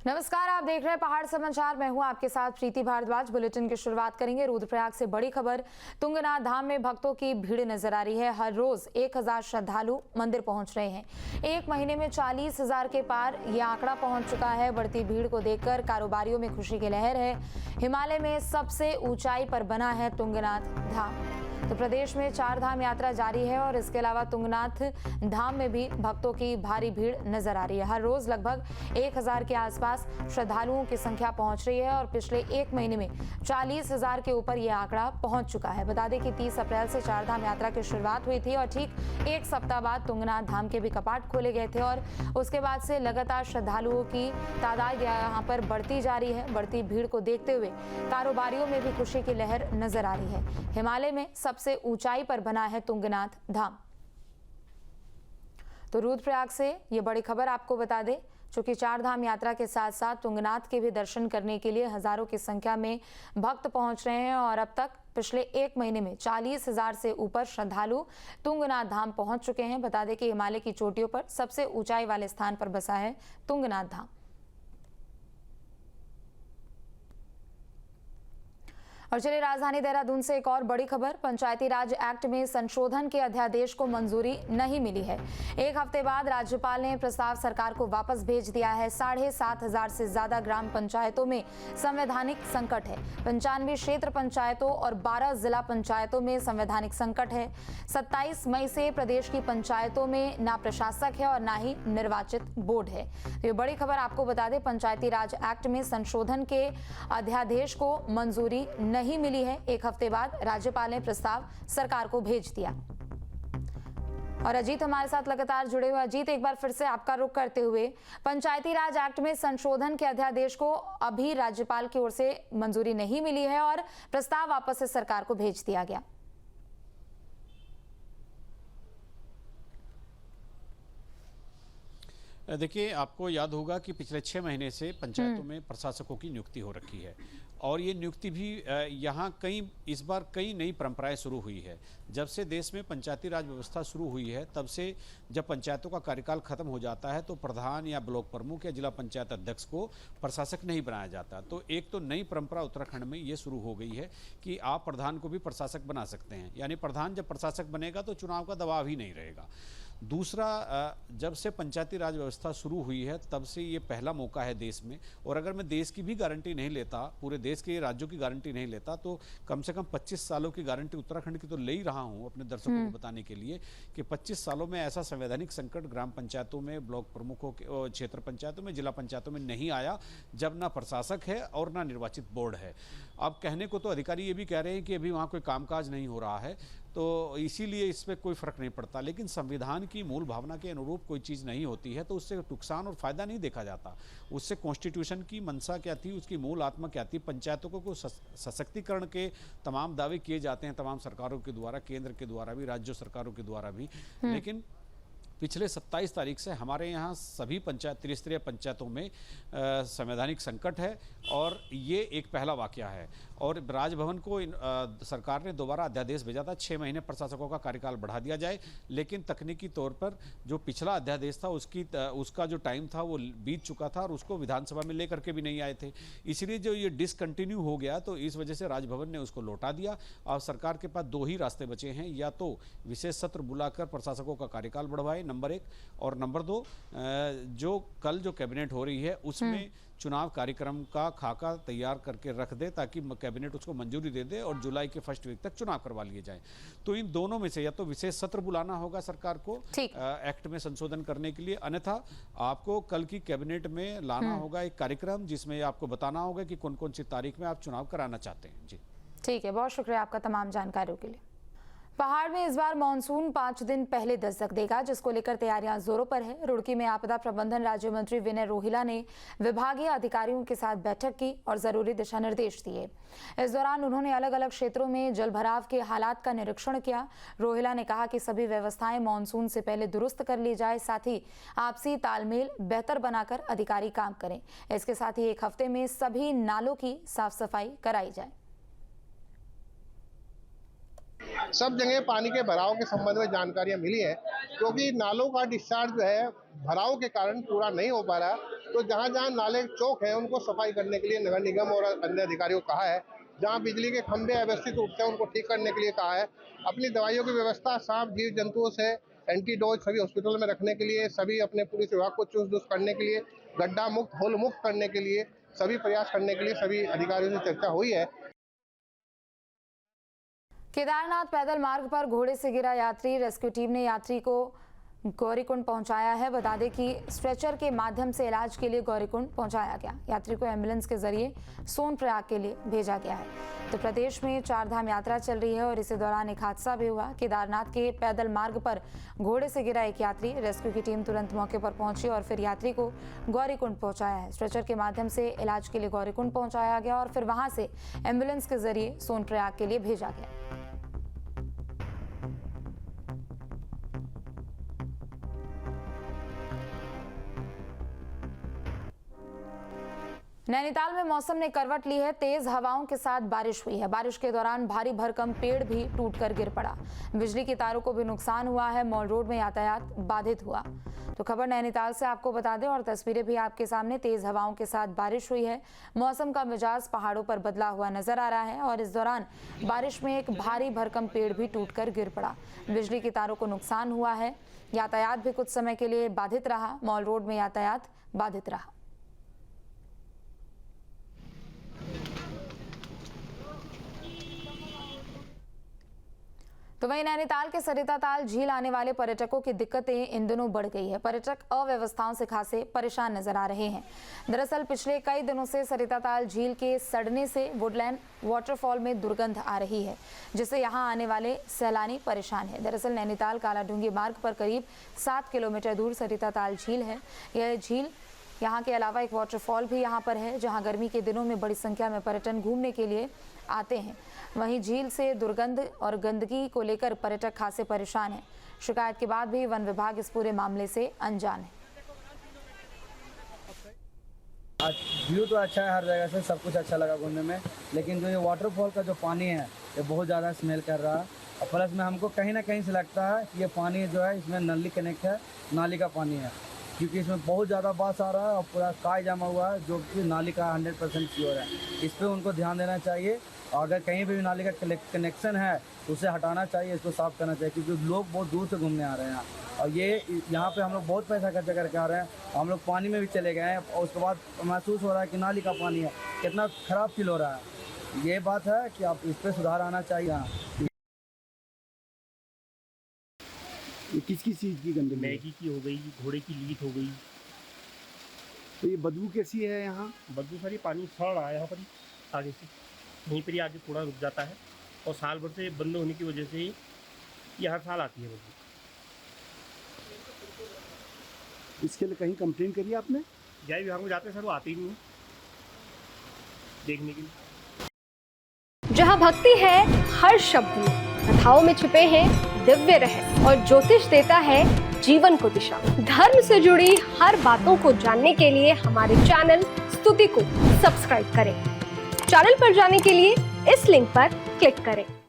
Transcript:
नमस्कार, आप देख रहे हैं पहाड़ समाचार। मैं हूं आपके साथ प्रीति भारद्वाज। बुलेटिन की शुरुआत करेंगे रुद्रप्रयाग से बड़ी खबर। तुंगनाथ धाम में भक्तों की भीड़ नजर आ रही है। हर रोज 1000 श्रद्धालु मंदिर पहुंच रहे हैं। एक महीने में 40,000 के पार यह आंकड़ा पहुंच चुका है। बढ़ती भीड़ को देखकर कारोबारियों में खुशी की लहर है। हिमालय में सबसे ऊंचाई पर बना है तुंगनाथ धाम। तो प्रदेश में 4 धाम यात्रा जारी है और इसके अलावा तुंगनाथ धाम में भी भक्तों की भारी भीड़ नजर आ रही है। हर रोज लगभग 1000 के आसपास श्रद्धालुओं की संख्या पहुंच रही है और पिछले एक महीने में 40,000 के ऊपर यह आंकड़ा पहुंच चुका है। बता दें कि 30 अप्रैल से 4 धाम यात्रा की शुरुआत हुई थी और ठीक एक सप्ताह बाद तुंगनाथ धाम के भी कपाट खोले गए थे और उसके बाद से लगातार श्रद्धालुओं की तादाद यहाँ पर बढ़ती जा रही है। बढ़ती भीड़ को देखते हुए कारोबारियों में भी खुशी की लहर नजर आ रही है। हिमालय में सबसे ऊंचाई पर बना है तुंगनाथ धाम। तो रुद्रप्रयाग से ये बड़ी खबर आपको बता दें, चूंकि 4 धाम यात्रा के साथ साथ तुंगनाथ के भी दर्शन करने के लिए हजारों की संख्या में भक्त पहुंच रहे हैं और अब तक पिछले एक महीने में 40,000 से ऊपर श्रद्धालु तुंगनाथ धाम पहुंच चुके हैं। बता दें कि हिमालय की चोटियों पर सबसे ऊंचाई वाले स्थान पर बसा है तुंगनाथ धाम। और चलिए राजधानी देहरादून से एक और बड़ी खबर। पंचायती राज एक्ट में संशोधन के अध्यादेश को मंजूरी नहीं मिली है। एक हफ्ते बाद राज्यपाल ने प्रस्ताव सरकार को वापस भेज दिया है। 7,500 से ज्यादा ग्राम पंचायतों में संवैधानिक संकट है। 95 क्षेत्र पंचायतों और 12 जिला पंचायतों में संवैधानिक संकट है। 27 मई से प्रदेश की पंचायतों में ना प्रशासक है और ना ही निर्वाचित बोर्ड है। तो ये बड़ी खबर आपको बता दें, पंचायती राज एक्ट में संशोधन के अध्यादेश को मंजूरी नहीं मिली है। एक हफ्ते बाद राज्यपाल ने प्रस्ताव सरकार को भेज दिया। और अजीत हमारे साथ लगातार जुड़े हुए। अजीत, एक बार फिर से आपका रुख करते हुए, पंचायती राज एक्ट में संशोधन के अध्यादेश को अभी राज्यपाल की ओर से मंजूरी नहीं मिली है और प्रस्ताव वापस से सरकार को भेज दिया गया। देखिए, आपको याद होगा कि पिछले 6 महीने से पंचायतों में प्रशासकों की नियुक्ति हो रखी है और ये नियुक्ति भी यहाँ इस बार कई नई परंपराएं शुरू हुई है। जब से देश में पंचायती राज व्यवस्था शुरू हुई है, तब से जब पंचायतों का कार्यकाल खत्म हो जाता है तो प्रधान या ब्लॉक प्रमुख या जिला पंचायत अध्यक्ष को प्रशासक नहीं बनाया जाता। तो एक तो नई परंपरा उत्तराखंड में ये शुरू हो गई है कि आप प्रधान को भी प्रशासक बना सकते हैं, यानी प्रधान जब प्रशासक बनेगा तो चुनाव का दबाव ही नहीं रहेगा। दूसरा, जब से पंचायती राज व्यवस्था शुरू हुई है तब से ये पहला मौका है देश में, और अगर मैं देश की भी गारंटी नहीं लेता, पूरे देश के राज्यों की गारंटी नहीं लेता, तो कम से कम 25 सालों की गारंटी उत्तराखंड की तो ले ही रहा हूँ अपने दर्शकों को बताने के लिए कि 25 सालों में ऐसा संवैधानिक संकट ग्राम पंचायतों में, ब्लॉक प्रमुखों के, क्षेत्र पंचायतों में, जिला पंचायतों में नहीं आया जब ना प्रशासक है और ना निर्वाचित बोर्ड है। अब कहने को तो अधिकारी ये भी कह रहे हैं कि अभी वहाँ कोई कामकाज नहीं हो रहा है, तो इसीलिए इसमें कोई फर्क नहीं पड़ता, लेकिन संविधान की मूल भावना के अनुरूप कोई चीज़ नहीं होती है तो उससे नुकसान और फायदा नहीं देखा जाता। उससे कॉन्स्टिट्यूशन की मंशा क्या थी, उसकी मूल आत्मा क्या थी, पंचायतों को सशक्तिकरण के तमाम दावे किए जाते हैं तमाम सरकारों के द्वारा, केंद्र के द्वारा भी, राज्य सरकारों के द्वारा भी, लेकिन पिछले 27 तारीख से हमारे यहाँ सभी त्रिस्तरीय पंचायतों में संवैधानिक संकट है और ये एक पहला वाकया है। और राजभवन को सरकार ने दोबारा अध्यादेश भेजा था 6 महीने प्रशासकों का कार्यकाल बढ़ा दिया जाए, लेकिन तकनीकी तौर पर जो पिछला अध्यादेश था उसका जो टाइम था वो बीत चुका था और उसको विधानसभा में लेकर के भी नहीं आए थे, इसलिए जो ये डिसकंटिन्यू हो गया तो इस वजह से राजभवन ने उसको लौटा दिया। अब सरकार के पास 2 ही रास्ते बचे हैं, या तो विशेष सत्र बुलाकर प्रशासकों का कार्यकाल बढ़वाए, नंबर 1, और नंबर 2, जो कल जो कैबिनेट हो रही है उसमें चुनाव कार्यक्रम का खाका तैयार करके रख दे ताकि कैबिनेट उसको मंजूरी दे दे और जुलाई के फर्स्ट वीक तक चुनाव करवा लिए जाएं। तो इन दोनों में से या तो विशेष सत्र बुलाना होगा सरकार को एक्ट में संशोधन करने के लिए, अन्यथा आपको कल की कैबिनेट में लाना होगा एक कार्यक्रम जिसमें आपको बताना होगा कि कौन कौन सी तारीख में आप चुनाव कराना चाहते हैं। जी ठीक है, बहुत शुक्रिया आपका तमाम जानकारियों के लिए। पहाड़ में इस बार मानसून 5 दिन पहले दस्तक देगा, जिसको लेकर तैयारियां जोरों पर है। रुड़की में आपदा प्रबंधन राज्य मंत्री विनय रोहिला ने विभागीय अधिकारियों के साथ बैठक की और जरूरी दिशा निर्देश दिए। इस दौरान उन्होंने अलग अलग क्षेत्रों में जलभराव के हालात का निरीक्षण किया। रोहिला ने कहा कि सभी व्यवस्थाएं मानसून से पहले दुरुस्त कर ली जाए, साथ ही आपसी तालमेल बेहतर बनाकर अधिकारी काम करें। इसके साथ ही एक हफ्ते में सभी नालों की साफ सफाई कराई जाए। सब जगह पानी के भराव के संबंध में जानकारियां मिली हैं, क्योंकि नालों का डिस्चार्ज जो है भराव के कारण पूरा नहीं हो पा रहा, तो जहाँ जहाँ नाले चौक हैं उनको सफाई करने के लिए नगर निगम और अन्य अधिकारियों को कहा है। जहाँ बिजली के खंभे अव्यवस्थित रूप से उनको ठीक करने के लिए कहा है। अपनी दवाइयों की व्यवस्था सांप जीव जंतुओं से एंटीडोज सभी हॉस्पिटल में रखने के लिए, सभी अपने पुलिस विभाग को चुस्त दुरुस्त करने के लिए, गड्ढा मुक्त होल मुक्त करने के लिए सभी प्रयास करने के लिए सभी अधिकारियों से चर्चा हुई है। केदारनाथ पैदल मार्ग पर घोड़े से गिरा यात्री, रेस्क्यू टीम ने यात्री को गौरीकुंड पहुंचाया है। बता दें कि स्ट्रेचर के माध्यम से इलाज के लिए गौरीकुंड पहुंचाया गया। यात्री को एम्बुलेंस के जरिए सोनप्रयाग के लिए भेजा गया है। तो प्रदेश में चारधाम यात्रा चल रही है और इसी दौरान एक हादसा भी हुआ। केदारनाथ के पैदल मार्ग पर घोड़े से गिरा एक यात्री, रेस्क्यू की टीम तुरंत मौके पर पहुंची और फिर यात्री को गौरीकुंड पहुंचाया है। स्ट्रेचर के माध्यम से इलाज के लिए गौरीकुंड पहुंचाया गया और फिर वहां से एम्बुलेंस के जरिए सोनप्रयाग के लिए भेजा गया। नैनीताल में मौसम ने करवट ली है। तेज हवाओं के साथ बारिश हुई है। बारिश के दौरान भारी भरकम पेड़ भी टूटकर गिर पड़ा। बिजली की तारों को भी नुकसान हुआ है। मॉल रोड में यातायात बाधित हुआ। तो खबर नैनीताल से आपको बता दें और तस्वीरें भी आपके सामने। तेज हवाओं के साथ बारिश हुई है। मौसम का मिजाज पहाड़ों पर बदला हुआ नजर आ रहा है और इस दौरान बारिश में एक भारी भरकम पेड़ भी टूटकर गिर पड़ा। बिजली की तारों को नुकसान हुआ है। यातायात भी कुछ समय के लिए बाधित रहा। मॉल रोड में यातायात बाधित रहा। तो वहीं नैनीताल के सरिता ताल झील आने वाले पर्यटकों की दिक्कतें इन दिनों बढ़ गई है। पर्यटक अव्यवस्थाओं से खासे परेशान नजर आ रहे हैं। दरअसल पिछले कई दिनों से सरिता ताल झील के सड़ने से वुडलैंड वाटरफॉल में दुर्गंध आ रही है, जिससे यहां आने वाले सैलानी परेशान है। दरअसल नैनीताल कालाडूंगी मार्ग पर करीब 7 किलोमीटर दूर सरिता ताल झील है। यह झील यहाँ के अलावा एक वाटरफॉल भी यहाँ पर है, जहाँ गर्मी के दिनों में बड़ी संख्या में पर्यटन घूमने के लिए आते हैं। वहीं झील से दुर्गंध और गंदगी को लेकर पर्यटक खासे परेशान हैं। शिकायत के बाद भी वन विभाग इस पूरे मामले से अनजान है। व्यू तो अच्छा है, हर जगह से सब कुछ अच्छा लगा घूमने में, लेकिन जो ये वाटरफॉल का जो पानी है ये बहुत ज़्यादा स्मेल कर रहा है। और प्लस में हमको कहीं ना कहीं से लगता है कि ये पानी जो है इसमें नली कनेक्ट है, नाली का पानी है, क्योंकि इसमें बहुत ज़्यादा बास आ रहा है और पूरा काई जमा हुआ है, जो कि नाली का 100% श्योर है। इस पर उनको ध्यान देना चाहिए और अगर कहीं भी नाली का कनेक्शन है तो उसे हटाना चाहिए, इसको साफ़ करना चाहिए, क्योंकि लोग बहुत दूर से घूमने आ रहे हैं और ये यहाँ पे हम लोग बहुत पैसा खर्चा करके आ रहे हैं। हम लोग पानी में भी चले गए हैं और उसके बाद महसूस हो रहा है कि नाली का पानी है, कितना ख़राब फील हो रहा है। ये बात है कि आप इस पर सुधार आना चाहिए। ये किस चीज़ की गंदगी? मैगी की हो गई, घोड़े की लीट हो गई। तो ये बदबू कैसी है यहाँ? बदबू सारी पानी सड़ रहा है यहाँ पर आगे से, यहीं पर ही आगे थोड़ा रुक जाता है और साल भर से बंद होने की वजह से ये हर साल आती है बदबू। इसके लिए कहीं कंप्लेन करी आपने? जय विभाग में जाते हैं सर, वो आते ही नहीं है देखने के लिए। जहाँ भक्ति है हर शब्द में, कथाओं में छुपे हैं दिव्य रहस्य और ज्योतिष देता है जीवन को दिशा। धर्म से जुड़ी हर बातों को जानने के लिए हमारे चैनल स्तुति को सब्सक्राइब करें। चैनल पर जाने के लिए इस लिंक पर क्लिक करें।